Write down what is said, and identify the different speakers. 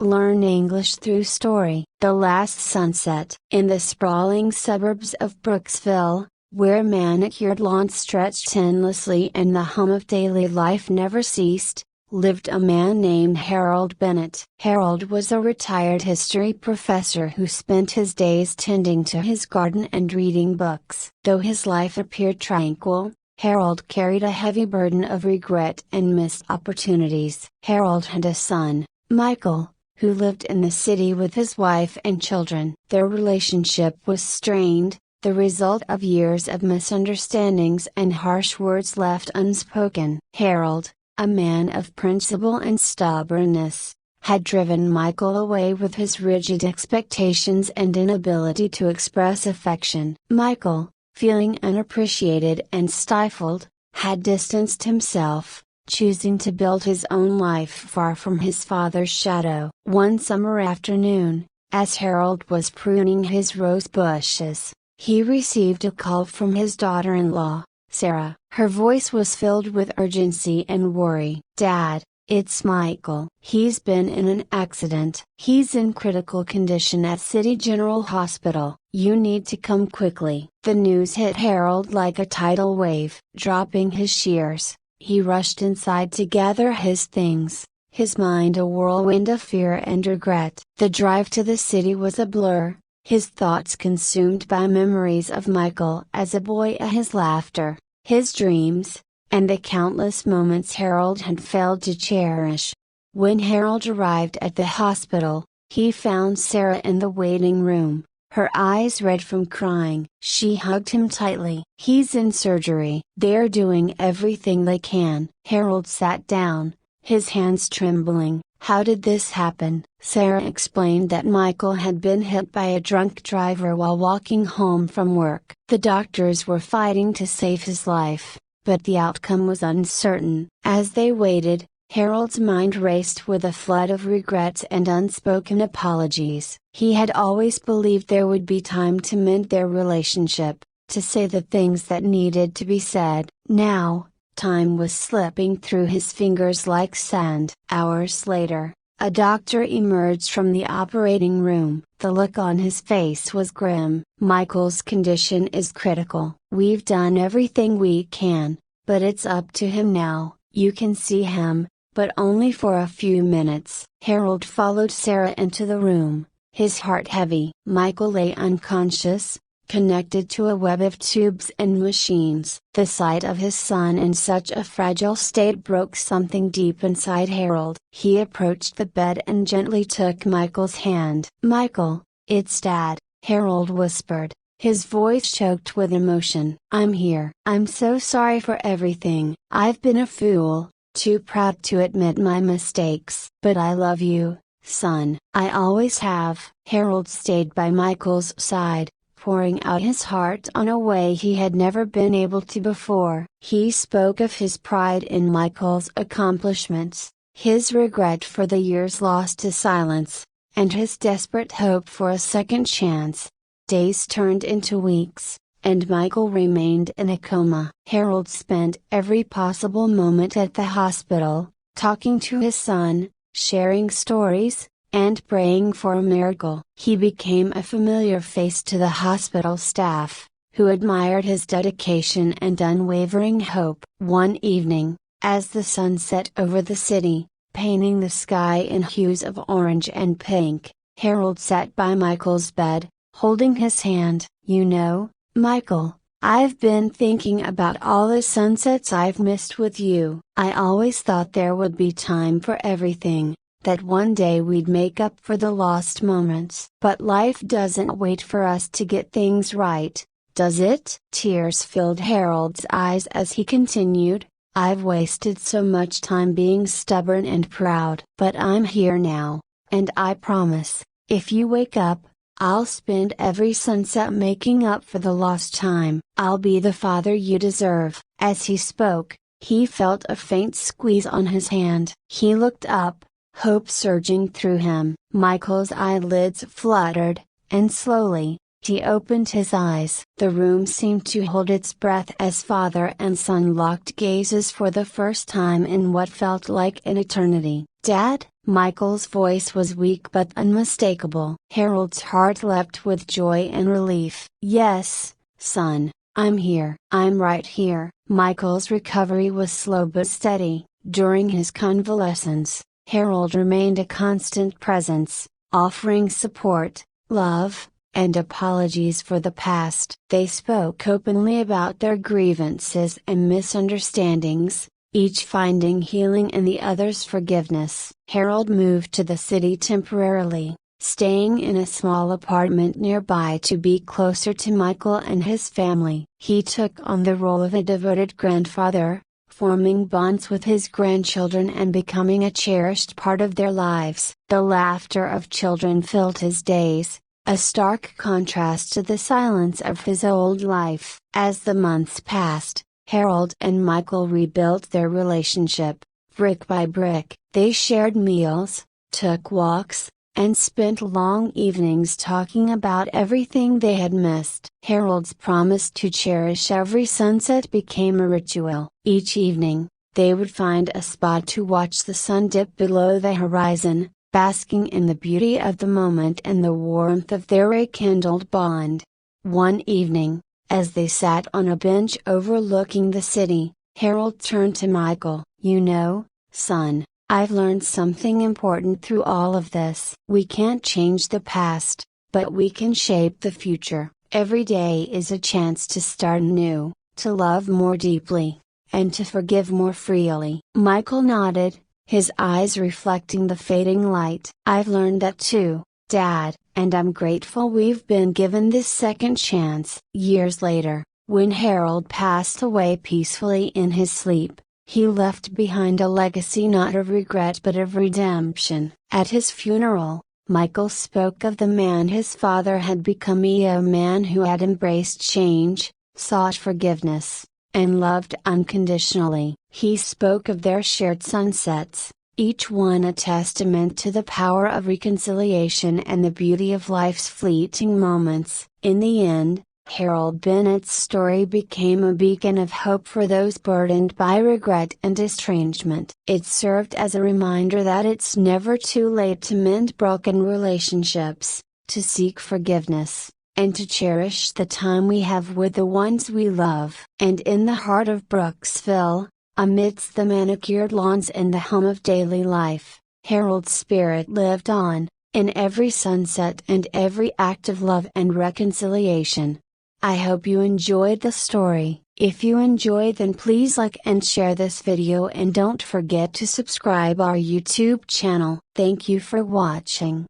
Speaker 1: Learn English through story. The Last Sunset. In the sprawling suburbs of Brooksville, where manicured lawns stretched endlessly and the hum of daily life never ceased, lived a man named Harold Bennett. Harold was a retired history professor who spent his days tending to his garden and reading books. Though his life appeared tranquil, Harold carried a heavy burden of regret and missed opportunities. Harold had a son, Michael, who lived in the city with his wife and children. Their relationship was strained, the result of years of misunderstandings and harsh words left unspoken. Harold, a man of principle and stubbornness, had driven Michael away with his rigid expectations and inability to express affection. Michael, feeling unappreciated and stifled, had distanced himself, choosing to build his own life far from his father's shadow. One summer afternoon, as Harold was pruning his rose bushes, he received a call from his daughter-in-law, Sarah. Her voice was filled with urgency and worry. "Dad, it's Michael. He's been in an accident. He's in critical condition at City General Hospital. You need to come quickly." The news hit Harold like a tidal wave. Dropping his shears, he rushed inside to gather his things, his mind a whirlwind of fear and regret. The drive to the city was a blur, his thoughts consumed by memories of Michael as a boy, his laughter, his dreams, and the countless moments Harold had failed to cherish. When Harold arrived at the hospital, he found Sarah in the waiting room, her eyes red from crying. She hugged him tightly. "He's in surgery. They're doing everything they can." Harold sat down, his hands trembling. "How did this happen?" Sarah explained that Michael had been hit by a drunk driver while walking home from work. The doctors were fighting to save his life, but the outcome was uncertain. As they waited, Harold's mind raced with a flood of regrets and unspoken apologies. He had always believed there would be time to mend their relationship, to say the things that needed to be said. Now, time was slipping through his fingers like sand. Hours later, a doctor emerged from the operating room. The look on his face was grim. "Michael's condition is critical. We've done everything we can, but it's up to him now. You can see him, but only for a few minutes." Harold followed Sarah into the room, his heart heavy. Michael lay unconscious, connected to a web of tubes and machines. The sight of his son in such a fragile state broke something deep inside Harold. He approached the bed and gently took Michael's hand. "Michael, it's Dad," Harold whispered, his voice choked with emotion. "I'm here. I'm so sorry for everything. I've been a fool, too proud to admit my mistakes. But I love you, son. I always have." Harold stayed by Michael's side, pouring out his heart in a way he had never been able to before. He spoke of his pride in Michael's accomplishments, his regret for the years lost to silence, and his desperate hope for a second chance. Days turned into weeks, and Michael remained in a coma. Harold spent every possible moment at the hospital, talking to his son, sharing stories, and praying for a miracle. He became a familiar face to the hospital staff, who admired his dedication and unwavering hope. One evening, as the sun set over the city, painting the sky in hues of orange and pink, Harold sat by Michael's bed, holding his hand. "You know, Michael, I've been thinking about all the sunsets I've missed with you. I always thought there would be time for everything, that one day we'd make up for the lost moments. But life doesn't wait for us to get things right, does it?" Tears filled Harold's eyes as he continued, "I've wasted so much time being stubborn and proud. But I'm here now, and I promise, if you wake up, I'll spend every sunset making up for the lost time. I'll be the father you deserve." As he spoke, he felt a faint squeeze on his hand. He looked up, hope surging through him. Michael's eyelids fluttered, and slowly, he opened his eyes. The room seemed to hold its breath as father and son locked gazes for the first time in what felt like an eternity. "Dad?" Michael's voice was weak but unmistakable. Harold's heart leapt with joy and relief. "Yes, son, I'm here. I'm right here." Michael's recovery was slow but steady. During his convalescence, Harold remained a constant presence, offering support, love, and apologies for the past. They spoke openly about their grievances and misunderstandings, each finding healing in the other's forgiveness. Harold moved to the city temporarily, staying in a small apartment nearby to be closer to Michael and his family. He took on the role of a devoted grandfather, forming bonds with his grandchildren and becoming a cherished part of their lives. The laughter of children filled his days, a stark contrast to the silence of his old life. As the months passed, Harold and Michael rebuilt their relationship, brick by brick. They shared meals, took walks, and spent long evenings talking about everything they had missed. Harold's promise to cherish every sunset became a ritual. Each evening, they would find a spot to watch the sun dip below the horizon, basking in the beauty of the moment and the warmth of their rekindled bond. One evening, as they sat on a bench overlooking the city, Harold turned to Michael. "You know, son, I've learned something important through all of this. We can't change the past, but we can shape the future. Every day is a chance to start anew, to love more deeply, and to forgive more freely." Michael nodded, his eyes reflecting the fading light. "I've learned that too, Dad, and I'm grateful we've been given this second chance." Years later, when Harold passed away peacefully in his sleep, he left behind a legacy not of regret but of redemption. At his funeral, Michael spoke of the man his father had become, a man who had embraced change, sought forgiveness, and loved unconditionally. He spoke of their shared sunsets, each one a testament to the power of reconciliation and the beauty of life's fleeting moments. In the end, Harold Bennett's story became a beacon of hope for those burdened by regret and estrangement. It served as a reminder that it's never too late to mend broken relationships, to seek forgiveness, and to cherish the time we have with the ones we love. And in the heart of Brooksville, amidst the manicured lawns and the hum of daily life, Harold's spirit lived on, in every sunset and every act of love and reconciliation. I hope you enjoyed the story. If you enjoyed, then please like and share this video, and don't forget to subscribe our YouTube channel. Thank you for watching.